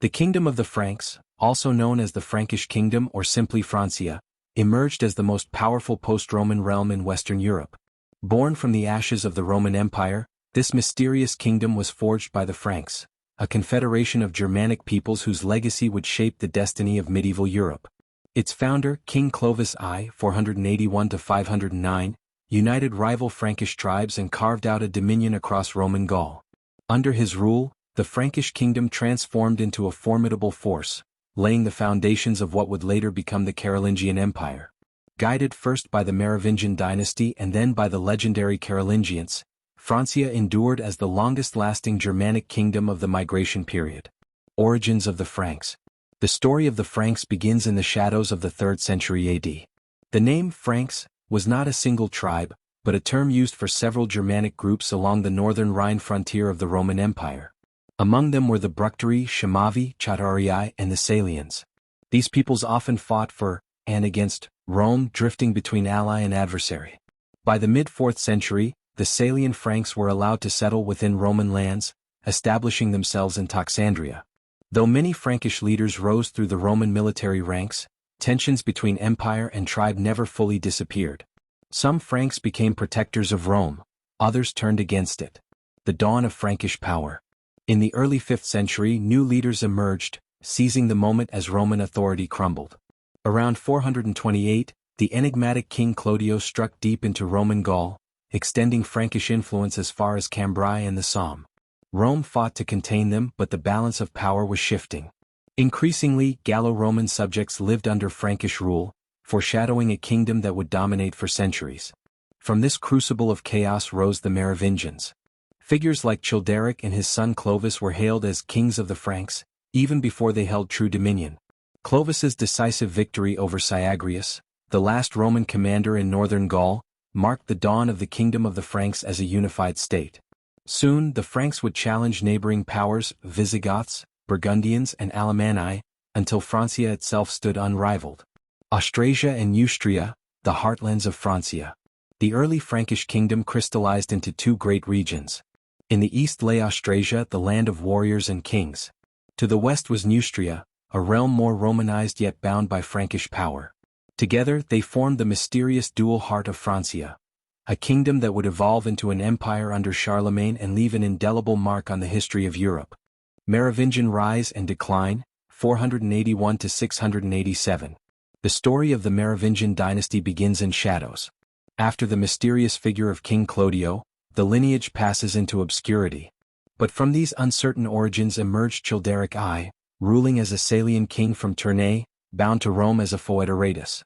The Kingdom of the Franks, also known as the Frankish Kingdom or simply Francia, emerged as the most powerful post-Roman realm in Western Europe. Born from the ashes of the Roman Empire, this mysterious kingdom was forged by the Franks, a confederation of Germanic peoples whose legacy would shape the destiny of medieval Europe. Its founder, King Clovis I (481–509), united rival Frankish tribes and carved out a dominion across Roman Gaul. Under his rule, the Frankish kingdom transformed into a formidable force, laying the foundations of what would later become the Carolingian Empire. Guided first by the Merovingian dynasty and then by the legendary Carolingians, Francia endured as the longest-lasting Germanic kingdom of the migration period. Origins of the Franks. The story of the Franks begins in the shadows of the 3rd century AD. The name Franks was not a single tribe, but a term used for several Germanic groups along the northern Rhine frontier of the Roman Empire. Among them were the Bructeri, Chamavi, Chatarii, and the Salians. These peoples often fought for, and against, Rome, drifting between ally and adversary. By the mid-4th century, the Salian Franks were allowed to settle within Roman lands, establishing themselves in Toxandria. Though many Frankish leaders rose through the Roman military ranks, tensions between empire and tribe never fully disappeared. Some Franks became protectors of Rome, others turned against it. The dawn of Frankish power. In the early 5th century, new leaders emerged, seizing the moment as Roman authority crumbled. Around 428, the enigmatic King Clodio struck deep into Roman Gaul, extending Frankish influence as far as Cambrai and the Somme. Rome fought to contain them, but the balance of power was shifting. Increasingly, Gallo-Roman subjects lived under Frankish rule, foreshadowing a kingdom that would dominate for centuries. From this crucible of chaos rose the Merovingians. Figures like Childeric and his son Clovis were hailed as kings of the Franks, even before they held true dominion. Clovis's decisive victory over Syagrius, the last Roman commander in northern Gaul, marked the dawn of the kingdom of the Franks as a unified state. Soon, the Franks would challenge neighboring powers, Visigoths, Burgundians, and Alemanni, until Francia itself stood unrivaled. Austrasia and Neustria, the heartlands of Francia. The early Frankish kingdom crystallized into two great regions. In the east lay Austrasia, the land of warriors and kings. To the west was Neustria, a realm more Romanized yet bound by Frankish power. Together, they formed the mysterious dual heart of Francia, a kingdom that would evolve into an empire under Charlemagne and leave an indelible mark on the history of Europe. Merovingian rise and decline, 481 to 687. The story of the Merovingian dynasty begins in shadows. After the mysterious figure of King Clodio, the lineage passes into obscurity. But from these uncertain origins emerged Childeric I, ruling as a Salian king from Tournai, bound to Rome as a foederatus.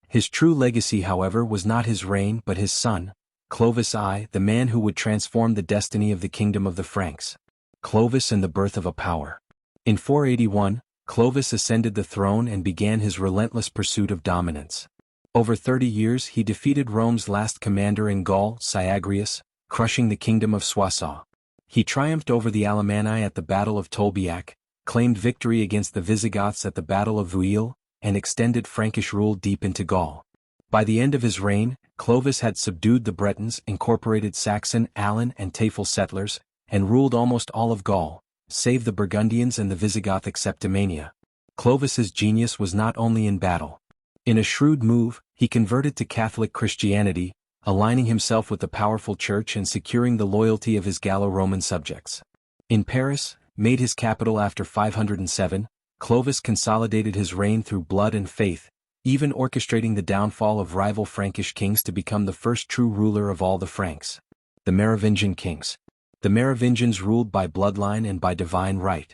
His true legacy, however, was not his reign but his son, Clovis I, the man who would transform the destiny of the kingdom of the Franks. Clovis and the birth of a power. In 481, Clovis ascended the throne and began his relentless pursuit of dominance. Over 30 years he defeated Rome's last commander in Gaul, Syagrius, crushing the kingdom of Soissons. He triumphed over the Alemanni at the Battle of Tolbiac, claimed victory against the Visigoths at the Battle of Vuille, and extended Frankish rule deep into Gaul. By the end of his reign, Clovis had subdued the Bretons, incorporated Saxon, Alan, and Tafel settlers, and ruled almost all of Gaul, save the Burgundians and the Visigothic Septimania. Clovis's genius was not only in battle. In a shrewd move, he converted to Catholic Christianity, aligning himself with the powerful church and securing the loyalty of his Gallo-Roman subjects. In Paris, made his capital after 507, Clovis consolidated his reign through blood and faith, even orchestrating the downfall of rival Frankish kings to become the first true ruler of all the Franks. The Merovingian kings. The Merovingians ruled by bloodline and by divine right.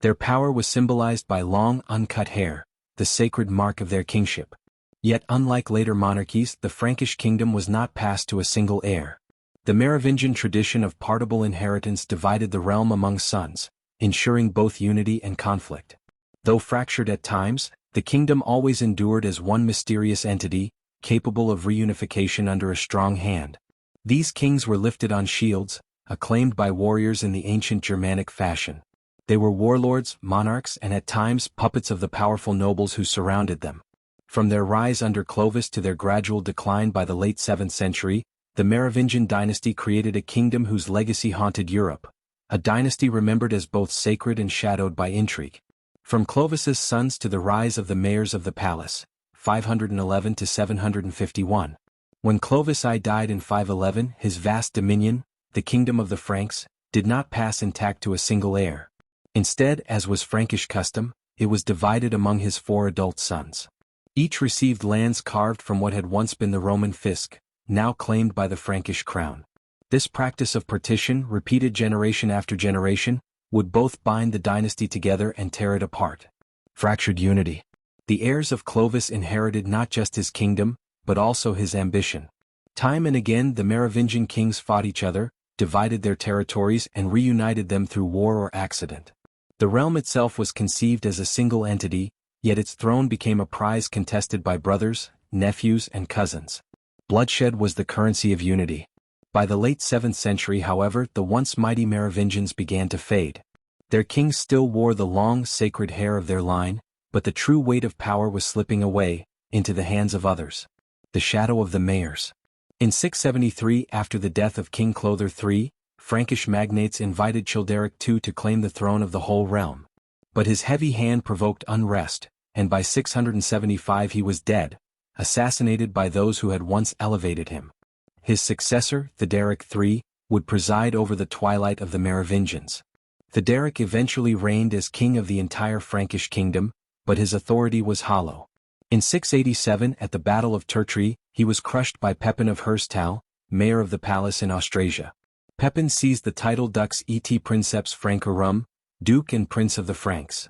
Their power was symbolized by long, uncut hair, the sacred mark of their kingship. Yet unlike later monarchies, the Frankish kingdom was not passed to a single heir. The Merovingian tradition of partible inheritance divided the realm among sons, ensuring both unity and conflict. Though fractured at times, the kingdom always endured as one mysterious entity, capable of reunification under a strong hand. These kings were lifted on shields, acclaimed by warriors in the ancient Germanic fashion. They were warlords, monarchs, and at times puppets of the powerful nobles who surrounded them. From their rise under Clovis to their gradual decline by the late 7th century, the Merovingian dynasty created a kingdom whose legacy haunted Europe, a dynasty remembered as both sacred and shadowed by intrigue. From Clovis's sons to the rise of the mayors of the palace, 511 to 751. When Clovis I died in 511, his vast dominion, the kingdom of the Franks, did not pass intact to a single heir. Instead, as was Frankish custom, it was divided among his 4 adult sons. Each received lands carved from what had once been the Roman fisc, now claimed by the Frankish crown. This practice of partition, repeated generation after generation, would both bind the dynasty together and tear it apart. Fractured unity. The heirs of Clovis inherited not just his kingdom, but also his ambition. Time and again the Merovingian kings fought each other, divided their territories and reunited them through war or accident. The realm itself was conceived as a single entity, yet its throne became a prize contested by brothers, nephews and cousins. Bloodshed was the currency of unity. By the late 7th century, however, the once mighty Merovingians began to fade. Their kings still wore the long, sacred hair of their line, but the true weight of power was slipping away, into the hands of others. The shadow of the mayors. In 673, after the death of King Clovis III, Frankish magnates invited Childeric II to claim the throne of the whole realm. But his heavy hand provoked unrest, and by 675 he was dead, assassinated by those who had once elevated him. His successor, Theoderic III, would preside over the twilight of the Merovingians. Theoderic eventually reigned as king of the entire Frankish kingdom, but his authority was hollow. In 687 at the Battle of Tertry, he was crushed by Pepin of Herstal, mayor of the palace in Austrasia. Pepin seized the title Dux et Princeps Francorum, Duke and Prince of the Franks.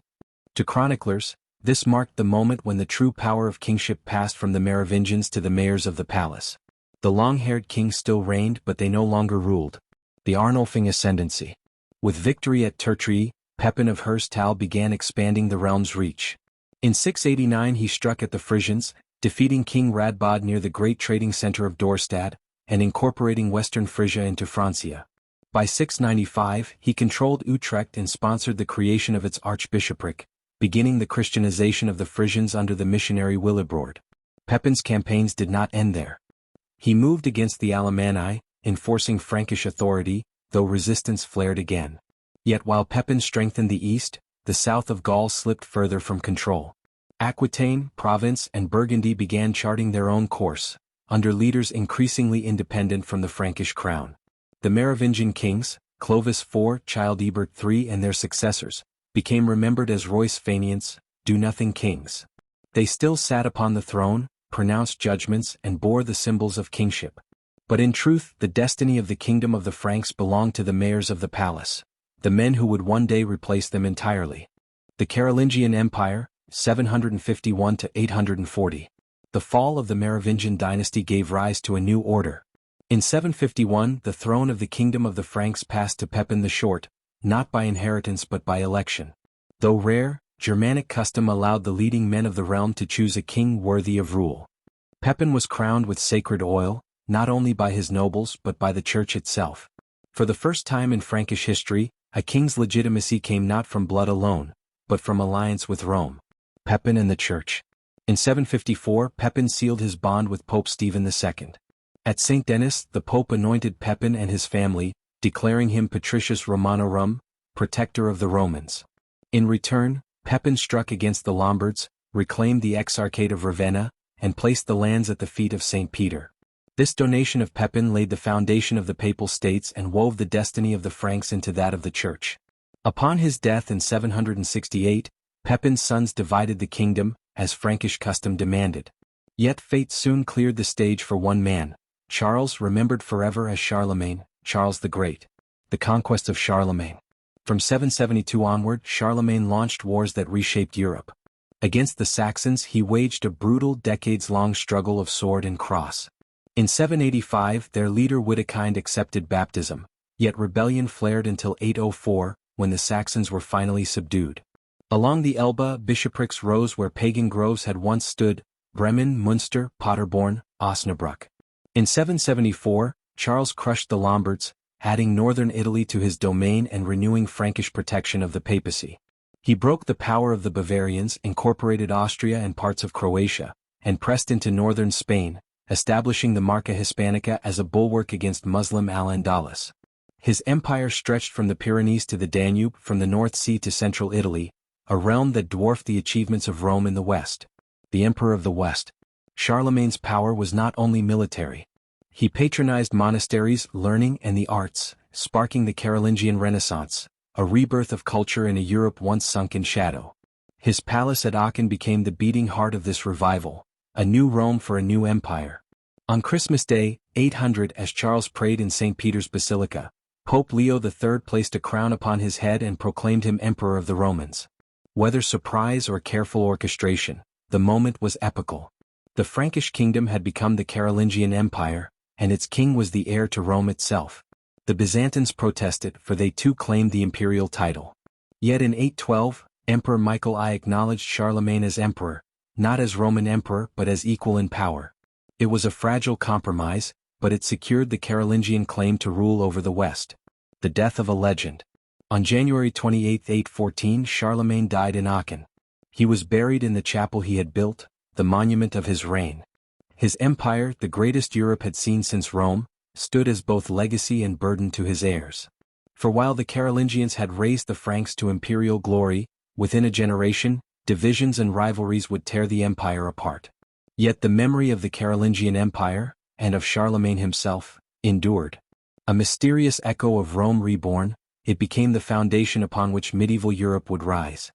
To chroniclers, this marked the moment when the true power of kingship passed from the Merovingians to the mayors of the palace. The long-haired king still reigned, but they no longer ruled. The Arnulfing ascendancy. With victory at Tertry, Pepin of Herstal began expanding the realm's reach. In 689 he struck at the Frisians, defeating King Radbod near the great trading center of Dorstad, and incorporating western Frisia into Francia. By 695 he controlled Utrecht and sponsored the creation of its archbishopric, beginning the Christianization of the Frisians under the missionary Willibrord. Pepin's campaigns did not end there. He moved against the Alemanni, enforcing Frankish authority, though resistance flared again. Yet while Pepin strengthened the east, the south of Gaul slipped further from control. Aquitaine, Provence and Burgundy began charting their own course, under leaders increasingly independent from the Frankish crown. The Merovingian kings, Clovis IV, Childebert III and their successors, became remembered as Rois fainéants, do-nothing kings. They still sat upon the throne, pronounced judgments and bore the symbols of kingship. But in truth, the destiny of the kingdom of the Franks belonged to the mayors of the palace, the men who would one day replace them entirely. The Carolingian Empire, 751 to 840. The fall of the Merovingian dynasty gave rise to a new order. In 751, the throne of the kingdom of the Franks passed to Pepin the Short, not by inheritance but by election. Though rare, Germanic custom allowed the leading men of the realm to choose a king worthy of rule. Pepin was crowned with sacred oil, not only by his nobles but by the church itself. For the first time in Frankish history, a king's legitimacy came not from blood alone, but from alliance with Rome. Pepin and the church. In 754, Pepin sealed his bond with Pope Stephen II. At St. Denis, the Pope anointed Pepin and his family, declaring him Patricius Romanorum, protector of the Romans. In return, Pepin struck against the Lombards, reclaimed the Exarchate of Ravenna, and placed the lands at the feet of St. Peter. This donation of Pepin laid the foundation of the Papal States and wove the destiny of the Franks into that of the Church. Upon his death in 768, Pepin's sons divided the kingdom, as Frankish custom demanded. Yet fate soon cleared the stage for one man, Charles, remembered forever as Charlemagne, Charles the Great. The conquest of Charlemagne. From 772 onward, Charlemagne launched wars that reshaped Europe. Against the Saxons he waged a brutal decades-long struggle of sword and cross. In 785 their leader Widukind accepted baptism, yet rebellion flared until 804, when the Saxons were finally subdued. Along the Elbe, bishoprics rose where pagan groves had once stood, Bremen, Munster, Paderborn, Osnabrück. In 774, Charles crushed the Lombards, adding northern Italy to his domain and renewing Frankish protection of the papacy. He broke the power of the Bavarians, incorporated Austria and parts of Croatia, and pressed into northern Spain, establishing the Marca Hispanica as a bulwark against Muslim Al-Andalus. His empire stretched from the Pyrenees to the Danube, from the North Sea to central Italy, a realm that dwarfed the achievements of Rome in the West. The Emperor of the West. Charlemagne's power was not only military. He patronized monasteries, learning, and the arts, sparking the Carolingian Renaissance, a rebirth of culture in a Europe once sunk in shadow. His palace at Aachen became the beating heart of this revival, a new Rome for a new empire. On Christmas Day, 800, as Charles prayed in St. Peter's Basilica, Pope Leo III placed a crown upon his head and proclaimed him Emperor of the Romans. Whether surprise or careful orchestration, the moment was epical. The Frankish kingdom had become the Carolingian Empire, and its king was the heir to Rome itself. The Byzantines protested, for they too claimed the imperial title. Yet in 812, Emperor Michael I acknowledged Charlemagne as emperor, not as Roman emperor but as equal in power. It was a fragile compromise, but it secured the Carolingian claim to rule over the West. The death of a legend. On January 28, 814, Charlemagne died in Aachen. He was buried in the chapel he had built, the monument of his reign. His empire, the greatest Europe had seen since Rome, stood as both legacy and burden to his heirs. For while the Carolingians had raised the Franks to imperial glory, within a generation, divisions and rivalries would tear the empire apart. Yet the memory of the Carolingian Empire, and of Charlemagne himself, endured. A mysterious echo of Rome reborn, it became the foundation upon which medieval Europe would rise.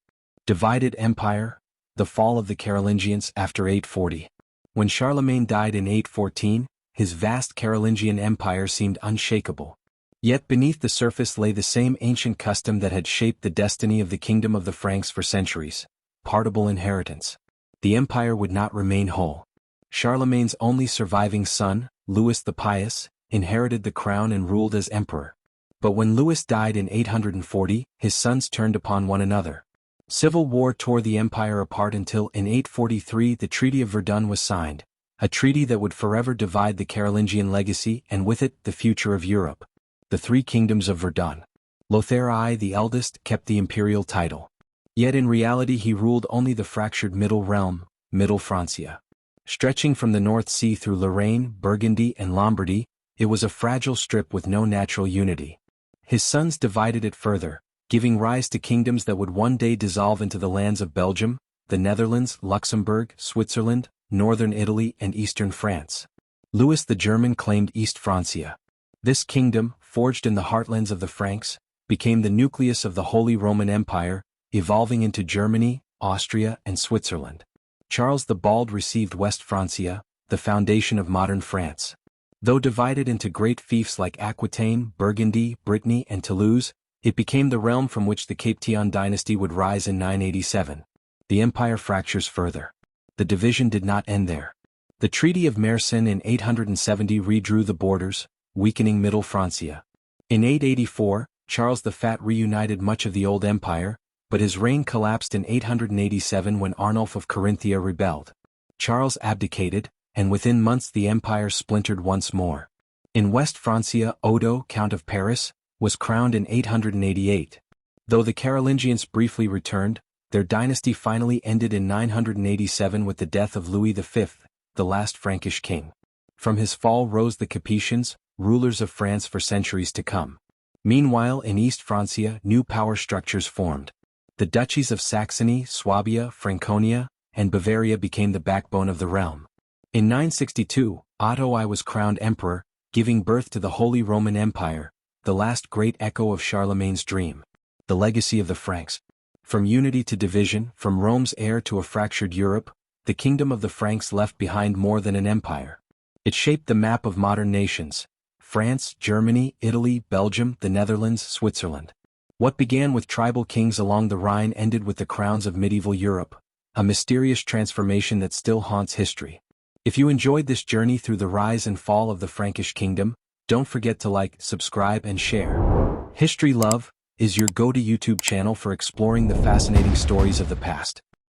Divided empire, the fall of the Carolingians after 840. When Charlemagne died in 814, his vast Carolingian empire seemed unshakable. Yet beneath the surface lay the same ancient custom that had shaped the destiny of the kingdom of the Franks for centuries: partible inheritance. The empire would not remain whole. Charlemagne's only surviving son, Louis the Pious, inherited the crown and ruled as emperor. But when Louis died in 840, his sons turned upon one another. Civil war tore the empire apart until in 843 the Treaty of Verdun was signed, a treaty that would forever divide the Carolingian legacy and with it the future of Europe. The three kingdoms of Verdun. Lothair I, the eldest, kept the imperial title. Yet in reality he ruled only the fractured middle realm, Middle Francia. Stretching from the North Sea through Lorraine, Burgundy, and Lombardy, it was a fragile strip with no natural unity. His sons divided it further, giving rise to kingdoms that would one day dissolve into the lands of Belgium, the Netherlands, Luxembourg, Switzerland, northern Italy, and eastern France. Louis the German claimed East Francia. This kingdom, forged in the heartlands of the Franks, became the nucleus of the Holy Roman Empire, evolving into Germany, Austria, and Switzerland. Charles the Bald received West Francia, the foundation of modern France. Though divided into great fiefs like Aquitaine, Burgundy, Brittany, and Toulouse, it became the realm from which the Capetian dynasty would rise in 987. The empire fractures further. The division did not end there. The Treaty of Mersenne in 870 redrew the borders, weakening Middle Francia. In 884, Charles the Fat reunited much of the old empire, but his reign collapsed in 887 when Arnulf of Carinthia rebelled. Charles abdicated, and within months the empire splintered once more. In West Francia, Odo, Count of Paris, was crowned in 888. Though the Carolingians briefly returned, their dynasty finally ended in 987 with the death of Louis V, the last Frankish king. From his fall rose the Capetians, rulers of France for centuries to come. Meanwhile, in East Francia, new power structures formed. The duchies of Saxony, Swabia, Franconia, and Bavaria became the backbone of the realm. In 962, Otto I was crowned emperor, giving birth to the Holy Roman Empire, the last great echo of Charlemagne's dream. The legacy of the Franks. From unity to division, from Rome's heir to a fractured Europe, the kingdom of the Franks left behind more than an empire. It shaped the map of modern nations: France, Germany, Italy, Belgium, the Netherlands, Switzerland. What began with tribal kings along the Rhine ended with the crowns of medieval Europe, a mysterious transformation that still haunts history. If you enjoyed this journey through the rise and fall of the Frankish kingdom, don't forget to like, subscribe, and share. History Love is your go-to YouTube channel for exploring the fascinating stories of the past.